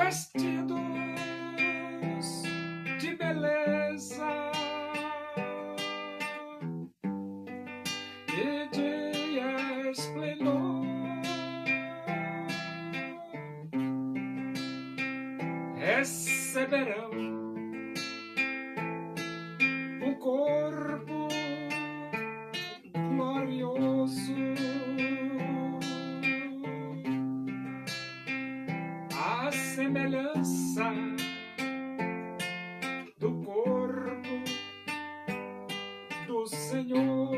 vestidos de beleza e de esplendor, receberão um corpo glorioso, a semelhança do corpo do Senhor.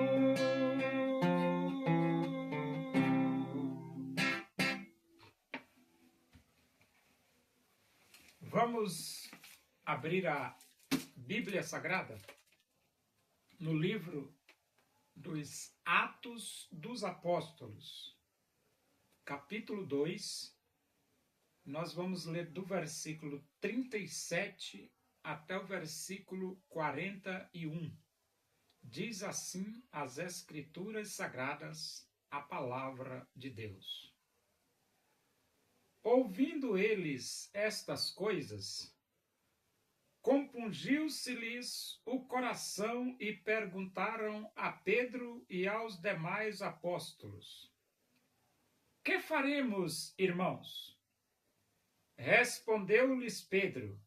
Vamos abrir a Bíblia Sagrada no livro dos Atos dos Apóstolos, capítulo 2. Nós vamos ler do versículo 37 até o versículo 41. Diz assim as Escrituras Sagradas, a palavra de Deus. Ouvindo eles estas coisas, compungiu-se-lhes o coração e perguntaram a Pedro e aos demais apóstolos: Que faremos, irmãos? Respondeu-lhes Pedro: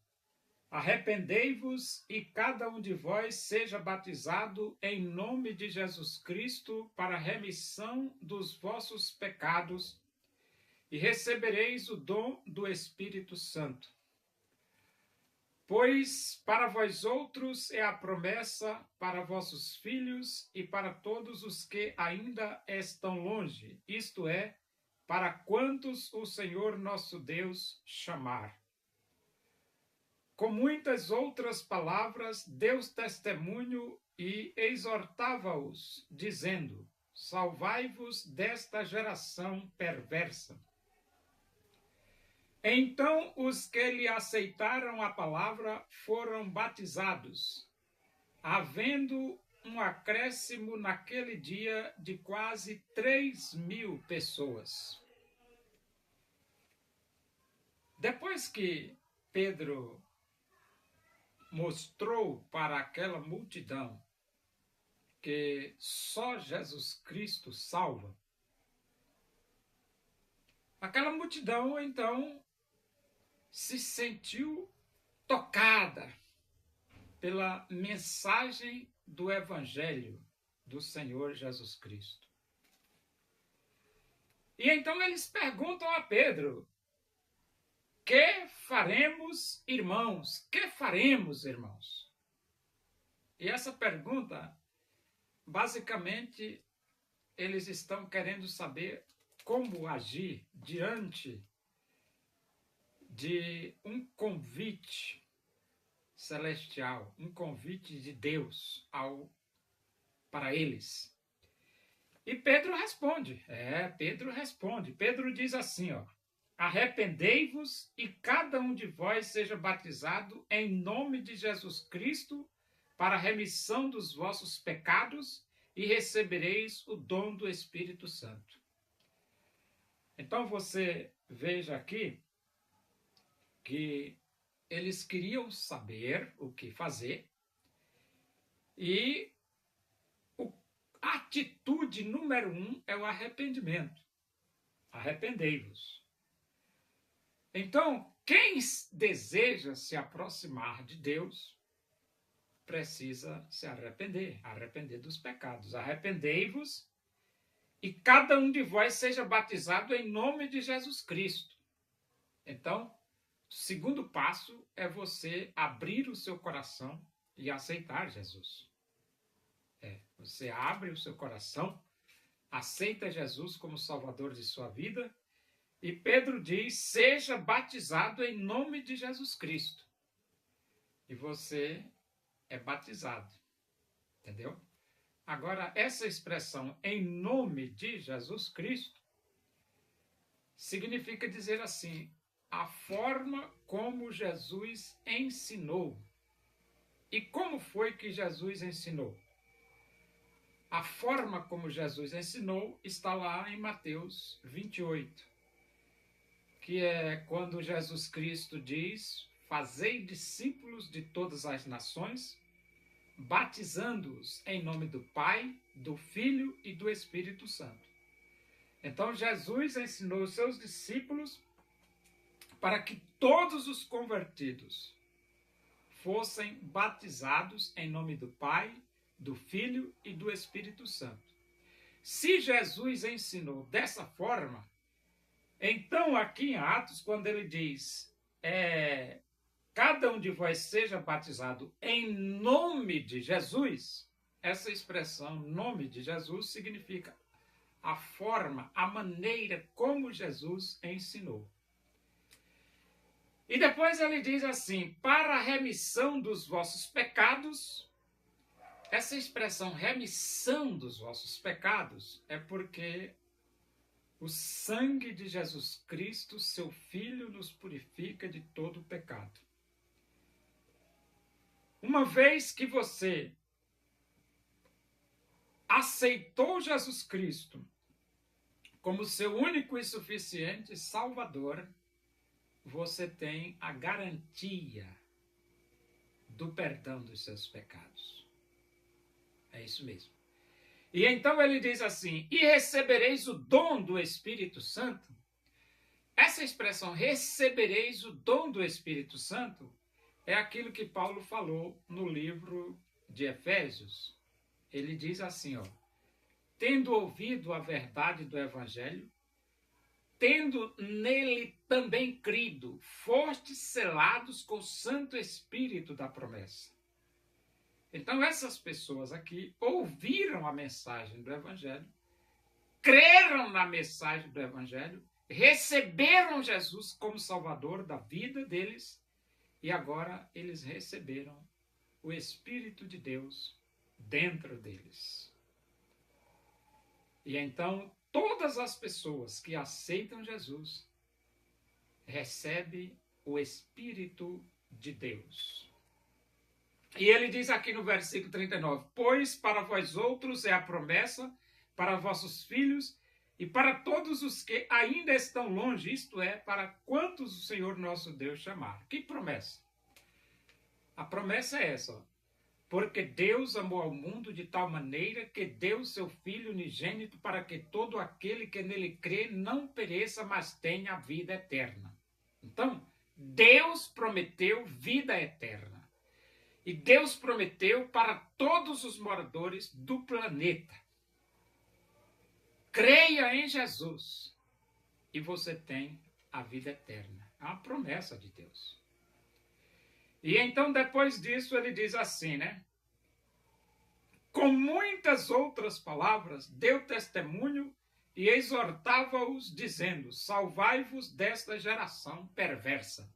Arrependei-vos e cada um de vós seja batizado em nome de Jesus Cristo para a remissão dos vossos pecados e recebereis o dom do Espírito Santo. Pois para vós outros é a promessa, para vossos filhos e para todos os que ainda estão longe, isto é, para quantos o Senhor nosso Deus chamar. Com muitas outras palavras, deu testemunho e exortava-os, dizendo: Salvai-vos desta geração perversa. Então os que lhe aceitaram a palavra foram batizados, havendo um acréscimo naquele dia de quase 3.000 pessoas. Depois que Pedro mostrou para aquela multidão que só Jesus Cristo salva, aquela multidão então se sentiu tocada pela mensagem do Evangelho do Senhor Jesus Cristo. E então eles perguntam a Pedro: Que faremos, irmãos? Que faremos, irmãos? E essa pergunta, basicamente, eles estão querendo saber como agir diante de um convite celestial, um convite de Deus para eles. E Pedro responde, Pedro diz assim, Arrependei-vos e cada um de vós seja batizado em nome de Jesus Cristo para a remissão dos vossos pecados e recebereis o dom do Espírito Santo. Então você veja aqui que eles queriam saber o que fazer e a atitude número 1 é o arrependimento. Arrependei-vos. Então, quem deseja se aproximar de Deus precisa se arrepender dos pecados. Arrependei-vos e cada um de vós seja batizado em nome de Jesus Cristo. Então, o segundo passo é você abrir o seu coração e aceitar Jesus. Você abre o seu coração, aceita Jesus como Salvador de sua vida, e Pedro diz: seja batizado em nome de Jesus Cristo. E você é batizado. Entendeu? Agora, essa expressão em nome de Jesus Cristo significa dizer assim: a forma como Jesus ensinou. E como foi que Jesus ensinou? A forma como Jesus ensinou está lá em Mateus 28. que é quando Jesus Cristo diz: fazei discípulos de todas as nações, batizando-os em nome do Pai, do Filho e do Espírito Santo. Então Jesus ensinou os seus discípulos para que todos os convertidos fossem batizados em nome do Pai, do Filho e do Espírito Santo. Se Jesus ensinou dessa forma, então aqui em Atos, quando ele diz cada um de vós seja batizado em nome de Jesus, essa expressão nome de Jesus significa a forma, a maneira como Jesus ensinou. E depois ele diz assim: para a remissão dos vossos pecados. Essa expressão remissão dos vossos pecados é porque o sangue de Jesus Cristo, seu Filho, nos purifica de todo o pecado. Uma vez que você aceitou Jesus Cristo como seu único e suficiente Salvador, você tem a garantia do perdão dos seus pecados. É isso mesmo. E então ele diz assim: e recebereis o dom do Espírito Santo. Essa expressão, recebereis o dom do Espírito Santo, é aquilo que Paulo falou no livro de Efésios. Ele diz assim, tendo ouvido a verdade do Evangelho, tendo nele também crido, fostes selados com o Santo Espírito da promessa. Então essas pessoas aqui ouviram a mensagem do Evangelho, creram na mensagem do Evangelho, receberam Jesus como Salvador da vida deles e agora eles receberam o Espírito de Deus dentro deles. E então todas as pessoas que aceitam Jesus recebem o Espírito de Deus. E ele diz aqui no versículo 39, pois para vós outros é a promessa, para vossos filhos e para todos os que ainda estão longe, isto é, para quantos o Senhor nosso Deus chamar. Que promessa? A promessa é essa, porque Deus amou ao mundo de tal maneira que deu seu Filho unigênito para que todo aquele que nele crê não pereça, mas tenha a vida eterna. Então, Deus prometeu vida eterna. E Deus prometeu para todos os moradores do planeta. Creia em Jesus e você tem a vida eterna. É uma promessa de Deus. E então, depois disso, ele diz assim, com muitas outras palavras, deu testemunho e exortava-os, dizendo, salvai-vos desta geração perversa.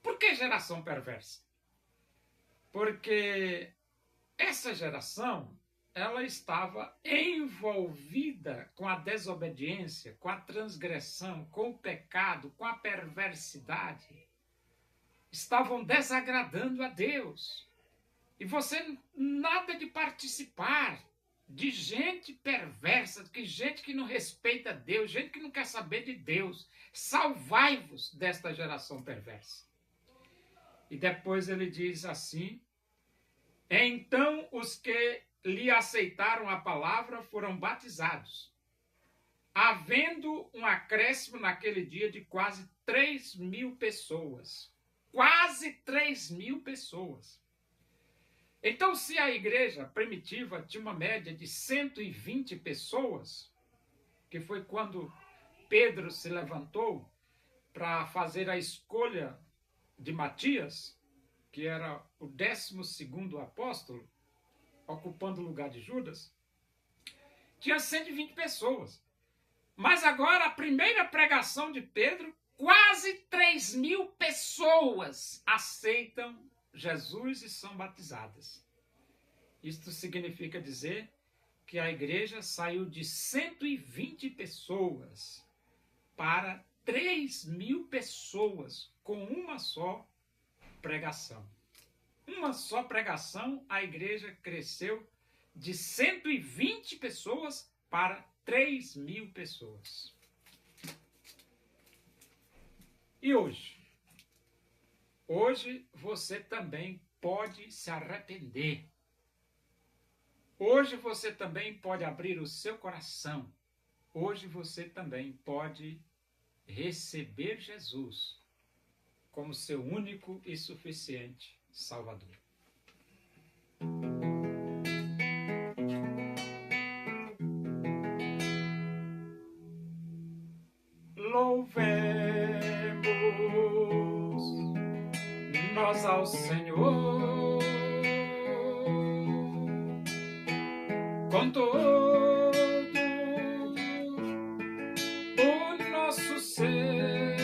Por que geração perversa? Porque essa geração, ela estava envolvida com a desobediência, com a transgressão, com o pecado, com a perversidade. Estavam desagradando a Deus. E você nada de participar de gente perversa, de gente que não respeita Deus, gente que não quer saber de Deus. Salvai-vos desta geração perversa. E depois ele diz assim, então os que lhe aceitaram a palavra foram batizados, havendo um acréscimo naquele dia de quase 3.000 pessoas. Quase 3.000 pessoas. Então, se a igreja primitiva tinha uma média de 120 pessoas, que foi quando Pedro se levantou para fazer a escolha de Matias, que era o 12º apóstolo, ocupando o lugar de Judas, tinha 120 pessoas. Mas agora, a primeira pregação de Pedro, quase 3.000 pessoas aceitam Jesus e são batizadas. Isto significa dizer que a igreja saiu de 120 pessoas para 3.000 pessoas com uma só pregação. Uma só pregação, a igreja cresceu de 120 pessoas para 3.000 pessoas. E hoje? Hoje você também pode se arrepender. Hoje você também pode abrir o seu coração. Hoje você também pode receber Jesus como seu único e suficiente Salvador. Louvemos nós ao Senhor com todo o nosso ser,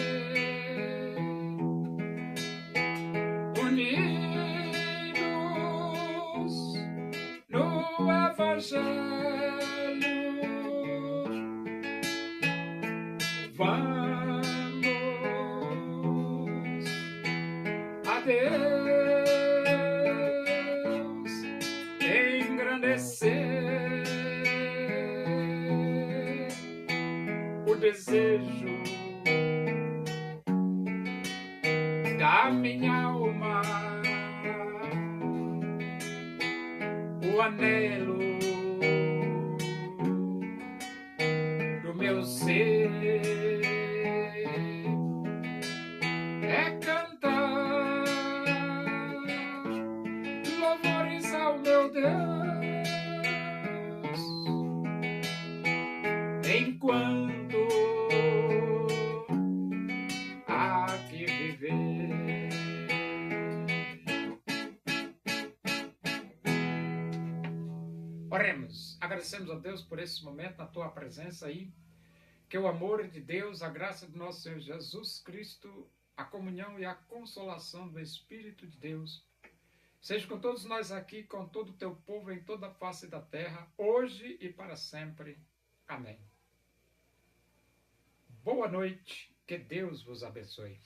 unidos no Evangelho. Vamos a Deus engrandecer o desejo da minha alma, o anelo do meu ser é cantar louvores ao meu Deus enquanto há que viver. Oremos, agradecemos a Deus por esse momento, na tua presença aí, que o amor de Deus, a graça do nosso Senhor Jesus Cristo, a comunhão e a consolação do Espírito de Deus, seja com todos nós aqui, com todo o teu povo em toda a face da terra, hoje e para sempre. Amém. Boa noite, que Deus vos abençoe.